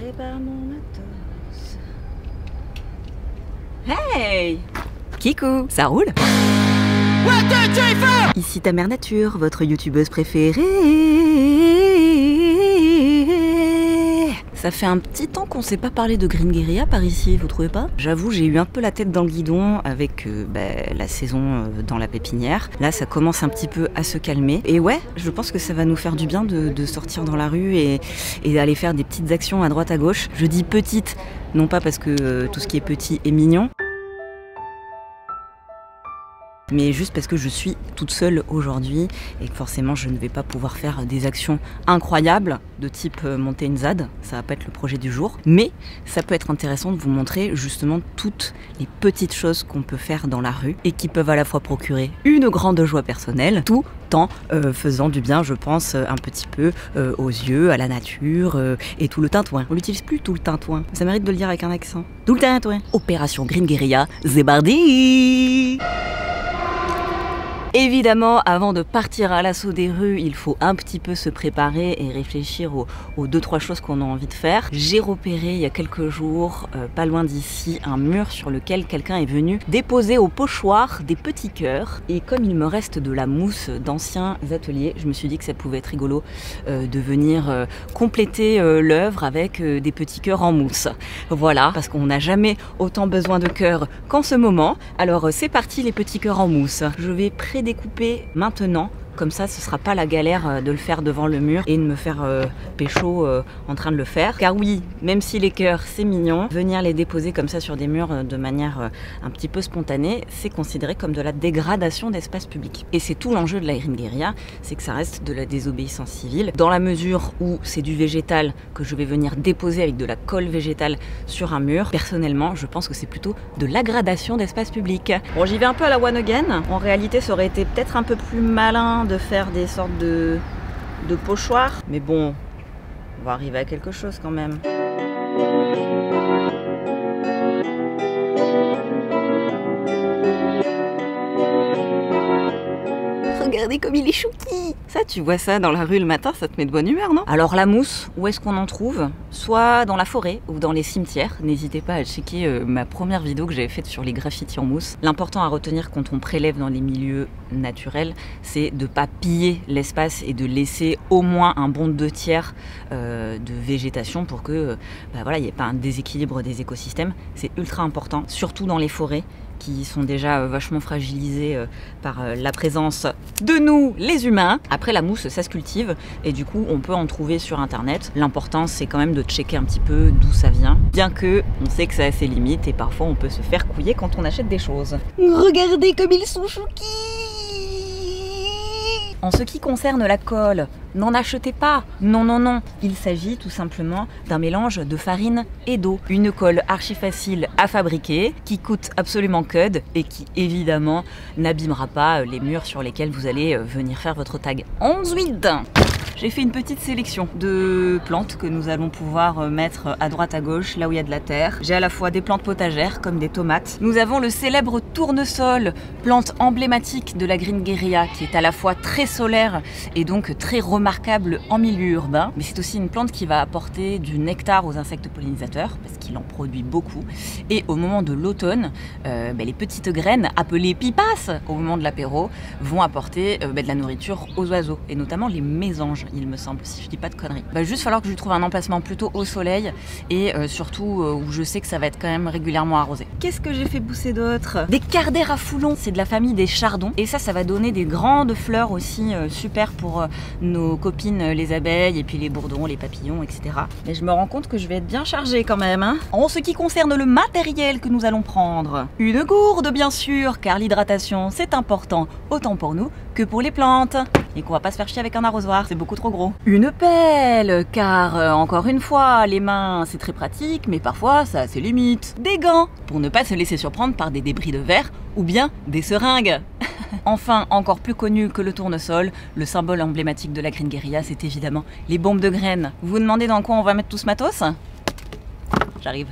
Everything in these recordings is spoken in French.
prépare mon matos. Hey Kikou, ça roule? Ici ta mère nature, votre youtubeuse préférée. Ça fait un petit temps qu'on s'est pas parlé de Green Guérilla par ici, vous trouvez pas? J'avoue, j'ai eu un peu la tête dans le guidon avec la saison dans la pépinière. Là, ça commence un petit peu à se calmer. Et ouais, je pense que ça va nous faire du bien de sortir dans la rue et d'aller faire des petites actions à droite à gauche. Je dis petites, non pas parce que tout ce qui est petit est mignon, mais juste parce que je suis toute seule aujourd'hui et que forcément je ne vais pas pouvoir faire des actions incroyables de type monter une ZAD, ça va pas être le projet du jour, mais ça peut être intéressant de vous montrer justement toutes les petites choses qu'on peut faire dans la rue et qui peuvent à la fois procurer une grande joie personnelle, tout en faisant du bien, je pense, un petit peu aux yeux, à la nature et tout le tintouin. On l'utilise plus tout le tintouin, ça mérite de le dire avec un accent. Tout le tintouin. Opération Green Guérilla, Zébardi. Évidemment, avant de partir à l'assaut des rues, il faut un petit peu se préparer et réfléchir aux 2-3 choses qu'on a envie de faire. J'ai repéré il y a quelques jours, pas loin d'ici, un mur sur lequel quelqu'un est venu déposer au pochoir des petits cœurs. Et comme il me reste de la mousse d'anciens ateliers, je me suis dit que ça pouvait être rigolo de venir compléter l'œuvre avec des petits cœurs en mousse. Voilà, parce qu'on n'a jamais autant besoin de cœurs qu'en ce moment. Alors c'est parti les petits cœurs en mousse. Je vais découper maintenant, comme ça ce sera pas la galère de le faire devant le mur et de me faire pécho en train de le faire. Car oui, même si les cœurs c'est mignon, venir les déposer comme ça sur des murs de manière un petit peu spontanée, c'est considéré comme de la dégradation d'espace public. Et c'est tout l'enjeu de la Green Guérilla, c'est que ça reste de la désobéissance civile, dans la mesure où c'est du végétal que je vais venir déposer avec de la colle végétale sur un mur. Personnellement, je pense que c'est plutôt de l'aggradation d'espace public. Bon, j'y vais un peu à la one again. En réalité, ça aurait été peut-être un peu plus malin de faire des sortes de pochoirs, mais bon, on va arriver à quelque chose quand même. Regardez comme il est chouki! Ça, tu vois ça dans la rue le matin, ça te met de bonne humeur, non? Alors la mousse, où est-ce qu'on en trouve? Soit dans la forêt ou dans les cimetières. N'hésitez pas à checker ma première vidéo que j'avais faite sur les graffitis en mousse. L'important à retenir quand on prélève dans les milieux naturels, c'est de ne pas piller l'espace et de laisser au moins un bon 2/3 de végétation pour que voilà, il n'y ait pas un déséquilibre des écosystèmes. C'est ultra important, surtout dans les forêts qui sont déjà vachement fragilisés par la présence de nous, les humains. Après, la mousse, ça se cultive et du coup, on peut en trouver sur internet. L'important, c'est quand même de checker un petit peu d'où ça vient, bien que on sait que ça a ses limites et parfois on peut se faire couiller quand on achète des choses. Regardez comme ils sont chouquis! En ce qui concerne la colle, n'en achetez pas. Non, non, non. Il s'agit tout simplement d'un mélange de farine et d'eau. Une colle archi facile à fabriquer, qui coûte absolument cud et qui évidemment n'abîmera pas les murs sur lesquels vous allez venir faire votre tag. Ensuite, j'ai fait une petite sélection de plantes que nous allons pouvoir mettre à droite à gauche, là où il y a de la terre. J'ai à la fois des plantes potagères, comme des tomates. Nous avons le célèbre tournesol, plante emblématique de la Green Guérilla, qui est à la fois très solaire et donc très remarquable en milieu urbain. Mais c'est aussi une plante qui va apporter du nectar aux insectes pollinisateurs, parce qu'il en produit beaucoup. Et au moment de l'automne, les petites graines, appelées pipas au moment de l'apéro, vont apporter de la nourriture aux oiseaux, et notamment les mésanges, il me semble, si je dis pas de conneries. Il va juste falloir que je lui trouve un emplacement plutôt au soleil et surtout où je sais que ça va être quand même régulièrement arrosé. Qu'est-ce que j'ai fait pousser d'autre? Des cardères à foulons, c'est de la famille des chardons et ça va donner des grandes fleurs aussi super pour nos copines les abeilles et puis les bourdons, les papillons, etc. Mais je me rends compte que je vais être bien chargée quand même, hein. En ce qui concerne le matériel que nous allons prendre, une gourde bien sûr, car l'hydratation c'est important autant pour nous que pour les plantes et qu'on va pas se faire chier avec un arrosoir, c'est beaucoup trop gros. Une pelle, car encore une fois, les mains c'est très pratique, mais parfois ça a ses limites. Des gants, pour ne pas se laisser surprendre par des débris de verre ou bien des seringues. Enfin, encore plus connu que le tournesol, le symbole emblématique de la Green Guérilla, c'est évidemment les bombes de graines. Vous vous demandez dans quoi on va mettre tout ce matos? J'arrive.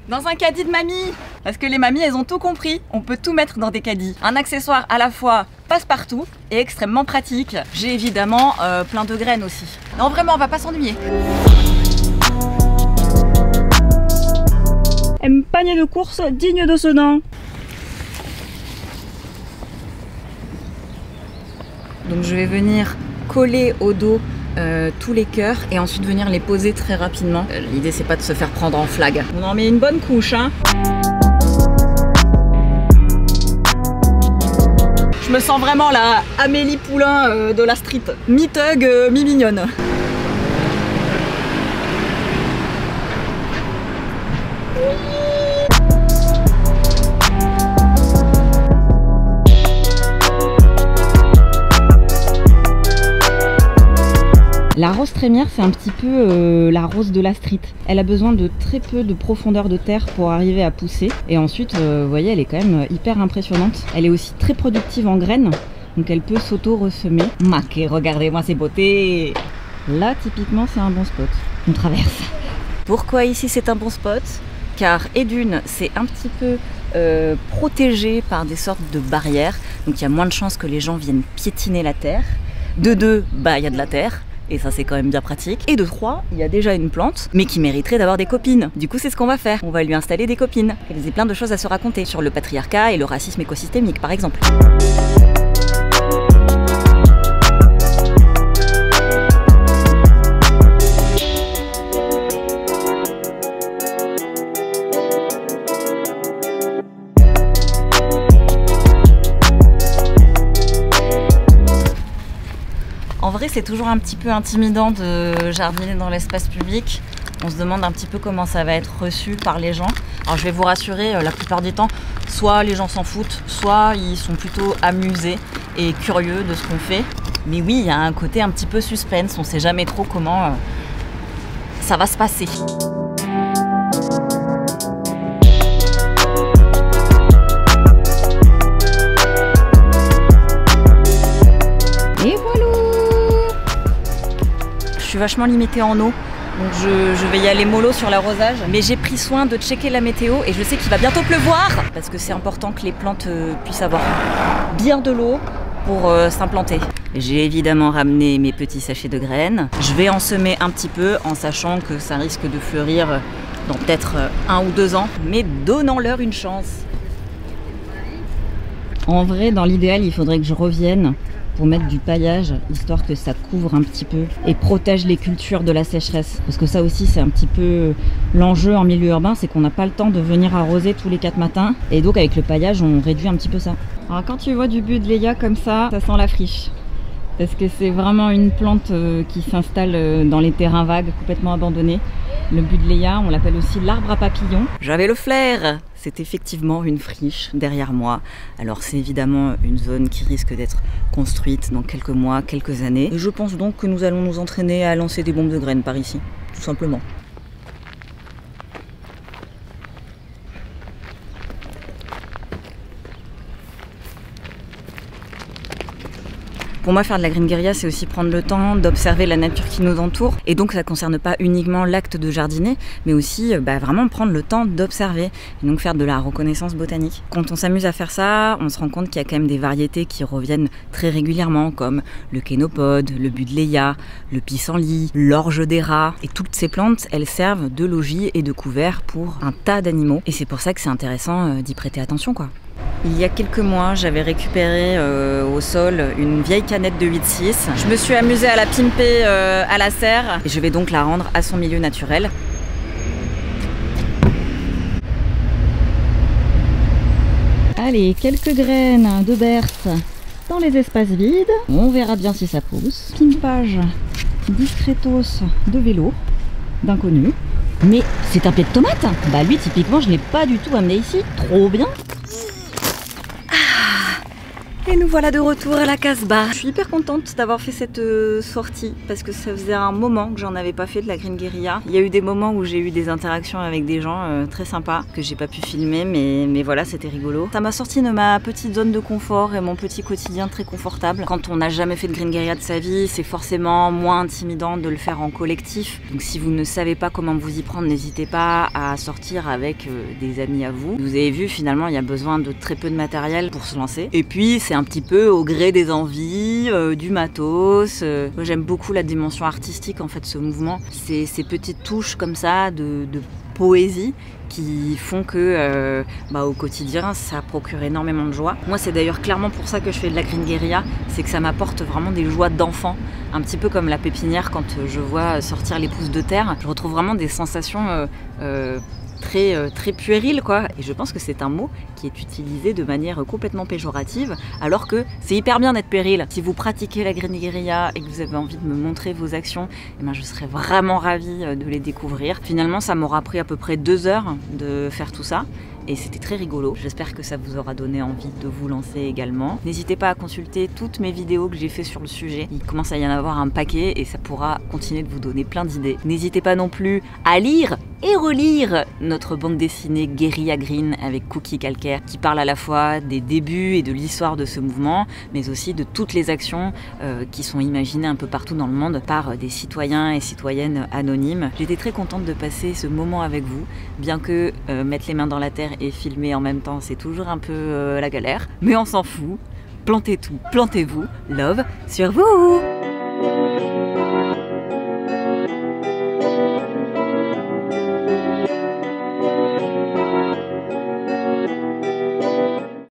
Dans un caddie de mamie! Parce que les mamies, elles ont tout compris. On peut tout mettre dans des caddies. Un accessoire à la fois passe-partout et extrêmement pratique. J'ai évidemment plein de graines aussi. Non, vraiment, on va pas s'ennuyer. Un panier de course digne de ce nom. Donc je vais venir coller au dos tous les cœurs et ensuite venir les poser très rapidement. L'idée c'est pas de se faire prendre en flag. On en met une bonne couche, hein. Je me sens vraiment la Amélie Poulain de la street. Mi-thug, mi-mignonne. La rose trémière, c'est un petit peu la rose de la street. Elle a besoin de très peu de profondeur de terre pour arriver à pousser. Et ensuite, vous voyez, elle est quand même hyper impressionnante. Elle est aussi très productive en graines, donc elle peut s'auto-ressemer. Maquet, regardez-moi ces beautés! Là, typiquement, c'est un bon spot. On traverse. Pourquoi ici c'est un bon spot? Car et d'une, c'est un petit peu protégé par des sortes de barrières. Donc il y a moins de chances que les gens viennent piétiner la terre. De deux, bah il y a de la terre. Et ça c'est quand même bien pratique. Et de 3, il y a déjà une plante, mais qui mériterait d'avoir des copines. Du coup c'est ce qu'on va faire. On va lui installer des copines. Elle a plein de choses à se raconter sur le patriarcat et le racisme écosystémique par exemple. En vrai, c'est toujours un petit peu intimidant de jardiner dans l'espace public. On se demande un petit peu comment ça va être reçu par les gens. Alors je vais vous rassurer, la plupart du temps, soit les gens s'en foutent, soit ils sont plutôt amusés et curieux de ce qu'on fait. Mais oui, il y a un côté un petit peu suspense, on ne sait jamais trop comment ça va se passer. Et voilà! Je suis vachement limitée en eau, donc je vais y aller mollo sur l'arrosage. Mais j'ai pris soin de checker la météo et je sais qu'il va bientôt pleuvoir parce que c'est important que les plantes puissent avoir bien de l'eau pour s'implanter. J'ai évidemment ramené mes petits sachets de graines. Je vais en semer un petit peu en sachant que ça risque de fleurir dans peut-être 1 ou 2 ans, mais donnons-leur une chance. En vrai, dans l'idéal, il faudrait que je revienne pour mettre du paillage, histoire que ça couvre un petit peu et protège les cultures de la sécheresse. Parce que ça aussi, c'est un petit peu l'enjeu en milieu urbain, c'est qu'on n'a pas le temps de venir arroser tous les 4 matins. Et donc avec le paillage, on réduit un petit peu ça. Alors quand tu vois du buddleia comme ça sent la friche. Parce que c'est vraiment une plante qui s'installe dans les terrains vagues, complètement abandonnés. Le buddleia, on l'appelle aussi l'arbre à papillons. J'avais le flair! C'est effectivement une friche derrière moi. Alors c'est évidemment une zone qui risque d'être construite dans quelques mois, quelques années. Et je pense donc que nous allons nous entraîner à lancer des bombes de graines par ici, tout simplement. Pour moi, faire de la green guérilla, c'est aussi prendre le temps d'observer la nature qui nous entoure. Et donc, ça ne concerne pas uniquement l'acte de jardiner, mais aussi vraiment prendre le temps d'observer. Et donc, faire de la reconnaissance botanique. Quand on s'amuse à faire ça, on se rend compte qu'il y a quand même des variétés qui reviennent très régulièrement, comme le kénopode, le buddleia, le pissenlit, l'orge des rats. Et toutes ces plantes, elles servent de logis et de couvert pour un tas d'animaux. Et c'est pour ça que c'est intéressant d'y prêter attention, quoi. Il y a quelques mois, j'avais récupéré au sol une vieille canette de 8,6. Je me suis amusée à la pimper à la serre et je vais donc la rendre à son milieu naturel. Allez, quelques graines de berce dans les espaces vides. On verra bien si ça pousse. Pimpage discretos de vélo d'inconnu. Mais c'est un pied de tomate. Bah lui, typiquement, je ne l'ai pas du tout amené ici. Trop bien. Et nous voilà de retour à la Casbah. Je suis hyper contente d'avoir fait cette sortie parce que ça faisait un moment que j'en avais pas fait de la green guérilla. Il y a eu des moments où j'ai eu des interactions avec des gens très sympas que j'ai pas pu filmer, mais voilà, c'était rigolo. Ça m'a sorti de ma petite zone de confort et mon petit quotidien très confortable. Quand on n'a jamais fait de green guérilla de sa vie, c'est forcément moins intimidant de le faire en collectif. Donc si vous ne savez pas comment vous y prendre, n'hésitez pas à sortir avec des amis à vous. Vous avez vu, finalement, il y a besoin de très peu de matériel pour se lancer. Et puis c'est un petit peu au gré des envies, du matos. Moi j'aime beaucoup la dimension artistique en fait, ce mouvement. Ces petites touches comme ça de poésie qui font que au quotidien ça procure énormément de joie. Moi c'est d'ailleurs clairement pour ça que je fais de la green guérilla, c'est que ça m'apporte vraiment des joies d'enfant, un petit peu comme la pépinière quand je vois sortir les pousses de terre. Je retrouve vraiment des sensations très puéril quoi, et je pense que c'est un mot qui est utilisé de manière complètement péjorative alors que c'est hyper bien d'être puéril. Si vous pratiquez la green guérilla et que vous avez envie de me montrer vos actions, eh ben, je serais vraiment ravie de les découvrir. Finalement ça m'aura pris à peu près 2 heures de faire tout ça et c'était très rigolo. J'espère que ça vous aura donné envie de vous lancer également. N'hésitez pas à consulter toutes mes vidéos que j'ai fait sur le sujet. Il commence à y en avoir un paquet et ça pourra continuer de vous donner plein d'idées. N'hésitez pas non plus à lire et relire notre bande dessinée Guérilla Green avec Cookie Calcaire qui parle à la fois des débuts et de l'histoire de ce mouvement, mais aussi de toutes les actions qui sont imaginées un peu partout dans le monde par des citoyens et citoyennes anonymes. J'étais très contente de passer ce moment avec vous, bien que mettre les mains dans la terre et filmer en même temps, c'est toujours un peu la galère, mais on s'en fout. Plantez tout, plantez-vous, love sur vous!